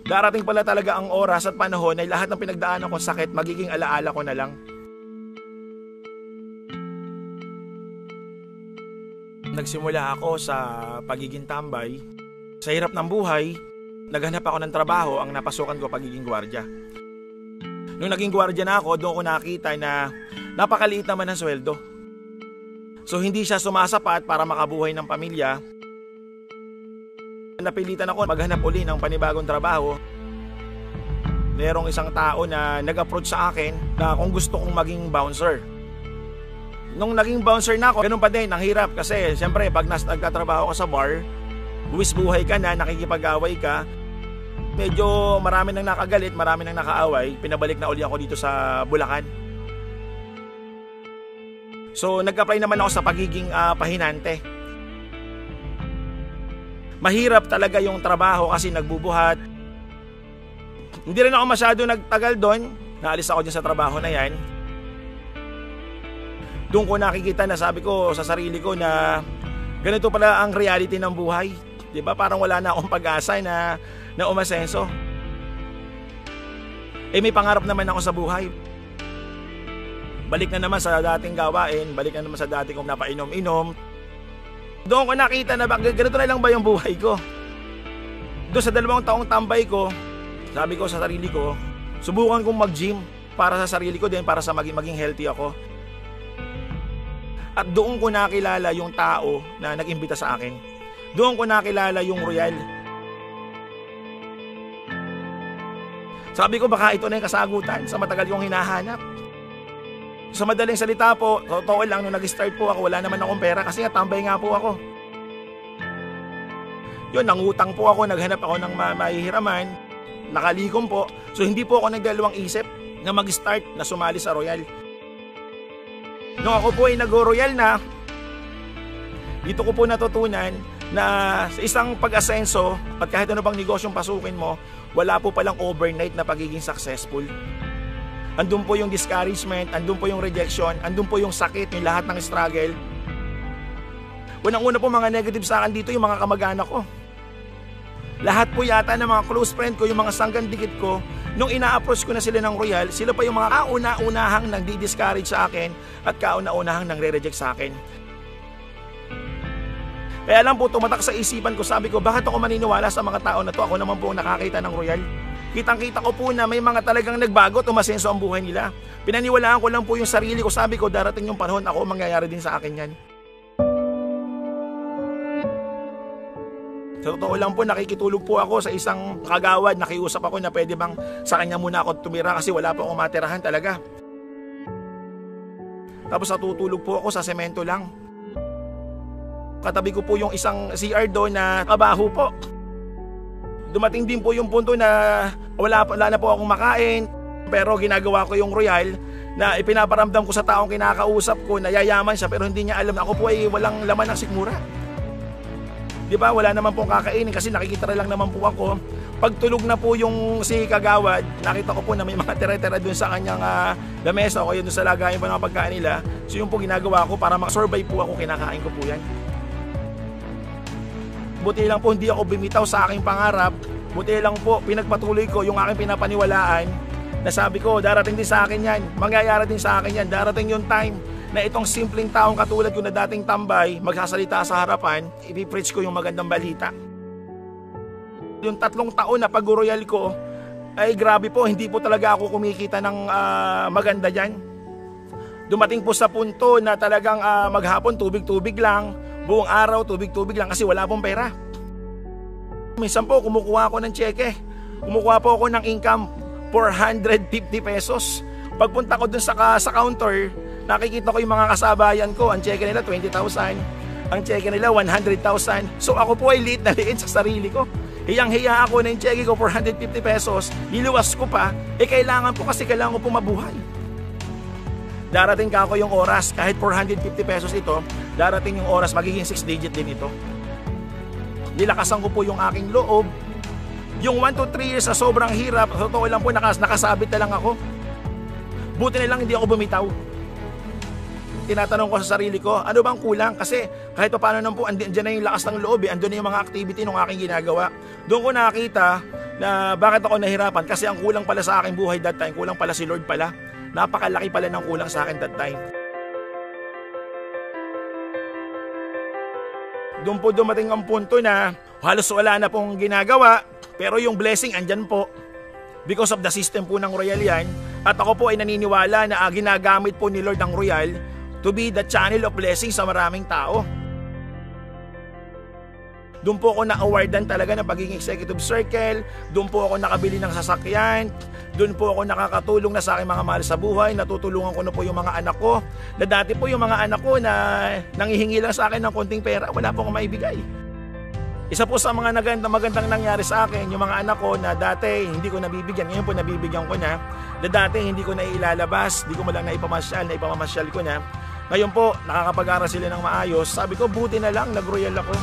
Darating pala talaga ang oras at panahon na lahat ng pinagdaanan kong sakit magiging alaala ko na lang. Nagsimula ako sa pagiging tambay. Sa hirap ng buhay, naghanap ako ng trabaho, ang napasukan ko pagiging gwardiya. Nung naging gwardiya na ako, doon ko nakita na napakaliit naman ang sweldo. So hindi siya sumasapat para makabuhay ng pamilya. Napilitan ako maghanap uli ng panibagong trabaho. Merong isang tao na nag-approach sa akin na kung gusto kong maging bouncer. Nung naging bouncer na ako, ganun pa din, ang hirap kasi siyempre pag nagtatrabaho ka sa bar, buwis buhay ka na, nakikipag-away ka, medyo marami nang nakagalit, marami nang nakaaway, pinabalik na uli ako dito sa Bulacan. So nag-apply naman ako sa pagiging pahinante. Mahirap talaga yung trabaho kasi nagbubuhat. Hindi rin ako masyado nagtagal doon, naalis ako dyan sa trabaho na yan. Doon ko nakikita na sabi ko sa sarili ko na ganito pala ang reality ng buhay. Diba? Parang wala na akong pag-asa na umasenso. May pangarap naman ako sa buhay. Balik na naman sa dating gawain, balik na naman sa dating kong napainom-inom. Doon ko nakita na ganito na lang ba yung buhay ko. Doon sa 2 taong tambay ko, sabi ko sa sarili ko, subukan kong mag-gym para sa sarili ko din, para sa maging healthy ako. At doon ko nakilala yung tao na nag-imbita sa akin. Doon ko nakilala yung Royal. Sabi ko baka ito na yung kasagutan sa matagal kong hinahanap. Sa madaling salita po, totoo lang, nung nag-start po ako, wala naman akong pera kasi nga tambay nga po ako. Yun, nangutang po ako, naghanap ako ng mahihiraman, nakalikom po. So hindi po ako nagdalawang isip na mag-start na sumali sa Royal. Nung ako po ay nag-Royal na, dito ko po natutunan na sa isang pag-asenso at kahit ano bang negosyong pasukin mo, wala po palang overnight na pagiging successful. Andun po yung discouragement, andun po yung rejection, andun po yung sakit, yung lahat ng struggle. Unang-una po mga negative sa akin dito yung mga kamag-anak ko. Lahat po yata ng mga close friend ko, yung mga sanggandikit ko, nung ina-approach ko na sila ng Royal, sila pa yung mga kauna-unahang nagdi-discourage sa akin at kauna-unahang nagre-reject sa akin. Kaya lang po tumatak sa isipan ko, sabi ko, bakit ako maniniwala sa mga tao na to? Ako naman po nakakita ng Royal. Kitang-kita ko po na may mga talagang nagbago at umasenso ang buhay nila. Pinaniwalaan ko lang po yung sarili ko, sabi ko, darating yung panahon, ako mangyayari din sa akin yan. Sa totoo lang po, nakikitulog po ako sa isang kagawad, nakiusap ako na pwede bang sa kanya muna ako tumira kasi wala pa akong matirahan talaga. Tapos natutulog po ako sa semento lang. Katabi ko po yung isang CR doon na kabaho po. Dumating din po yung punto na wala na po akong makain, pero ginagawa ko yung Royal na ipinaparamdam ko sa taong kinakausap ko na yayaman siya pero hindi niya alam na ako po ay walang laman ng sikmura. Diba, wala naman pong kakainin kasi nakikita lang naman po ako. Pagtulog na po yung si kagawad, nakita ko po na may mga tira-tira doon sa kanyang lamesa o kaya doon sa lagayan pa ng pagkain nila. So yung po ginagawa ko para makasurvive po ako, kinakain ko po yan. Buti lang po hindi ako bumitaw sa aking pangarap. Buti lang po pinagpatuloy ko yung aking pinapaniwalaan na sabi ko darating din sa akin yan, mangyayari din sa akin yan. Darating yung time na itong simpleng taong katulad ko na dating tambay, magsasalita sa harapan, ipipreach ko yung magandang balita. Yung 3 taon na pag-Royal ko, ay grabe po, hindi po talaga ako kumikita ng maganda dyan. Dumating po sa punto na talagang maghapon tubig-tubig lang, buong araw tubig-tubig lang kasi wala pong pera. Minsan po kumukuha ako ng cheque, kumukuha po ako ng income 450 pesos. Pagpunta ko dun sa counter, nakikita ko yung mga kasabayan ko, ang cheque nila 20,000, ang cheque nila 100,000. So ako po ay liit na liit sa sarili ko. Hiyang-hiya ako na yung cheque ko 450 pesos, niluwas ko pa, kailangan ko kasi kailangan ko po mabuhay. Darating ka ako yung oras, kahit 450 pesos ito, darating yung oras, magiging 6 digit din ito. Nilakasan ko po yung aking loob. Yung 1 to 3 years sa sobrang hirap, totoo lang po, nakasabit na lang ako. Buti na lang hindi ako bumitaw. tinatanong ko sa sarili ko, ano bang kulang? Kasi kahit pa paano naman po, andyan na yung lakas ng loob andun na yung mga activity ng aking ginagawa. Doon ko nakita na bakit ako nahirapan, kasi ang kulang pala sa aking buhay that time, kulang pala si Lord pala. Napakalaki pala ng kulang sa akin that time. Doon po dumating ang punto na halos wala na pong ginagawa, pero yung blessing andyan po. Because of the system po ng Royal yan. At ako po ay naniniwala na ginagamit po ni Lord ang Royal to be the channel of blessing sa maraming tao. Doon po ako na-awardan talaga ng pagiging executive circle. Doon po ako nakabili ng sasakyan. Doon po ako nakakatulong na sa aking mga mahal sa buhay. Natutulungan ko na po yung mga anak ko. Na dati po yung mga anak ko na nanghihingi lang sa akin ng konting pera, wala po akong maibigay. Isa po sa mga magandang nangyari sa akin, yung mga anak ko na dati hindi ko nabibigyan, ngayon po nabibigyan ko na. Na dati hindi ko na ilalabas, hindi ko malang naipamamasyal ko na. Ngayon po, nakakapag-aral sila ng maayos. Sabi ko, buti na lang, nag-royal ako.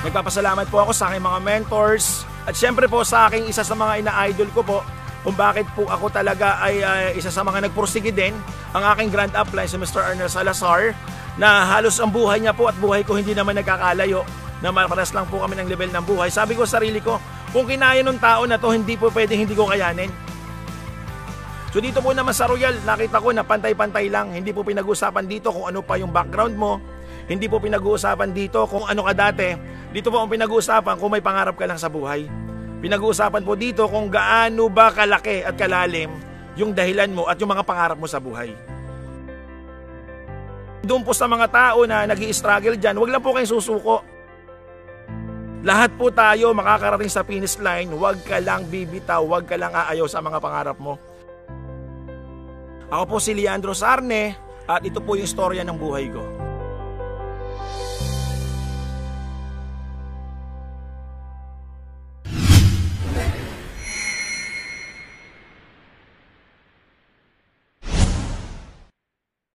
Nagpapasalamat po ako sa aking mga mentors. At syempre po sa aking isa sa mga ina-idol ko po, kung bakit po ako talaga ay isa sa mga nagpursige din, ang aking grand upline si Mr. Ernest Salazar, na halos ang buhay niya po at buhay ko hindi naman nagkakalayo, na maparas lang po kami ng level ng buhay. Sabi ko sa sarili ko, kung kinaya ng tao na to, hindi po pwedeng hindi ko kayanin. So dito po naman sa Royal, nakita ko na pantay-pantay lang. Hindi po pinag-uusapan dito kung ano pa yung background mo. Hindi po pinag-uusapan dito kung ano ka dati. Dito po ang pinag-uusapan kung may pangarap ka lang sa buhay. Pinag-uusapan po dito kung gaano ba kalaki at kalalim yung dahilan mo at yung mga pangarap mo sa buhay. Doon po sa mga tao na nag-i-struggle dyan, wag lang po kayong susuko. Lahat po tayo makakarating sa finish line, wag ka lang bibitaw, wag ka lang aayaw sa mga pangarap mo. Ako po si Leandro Sarne at ito po yung istorya ng buhay ko.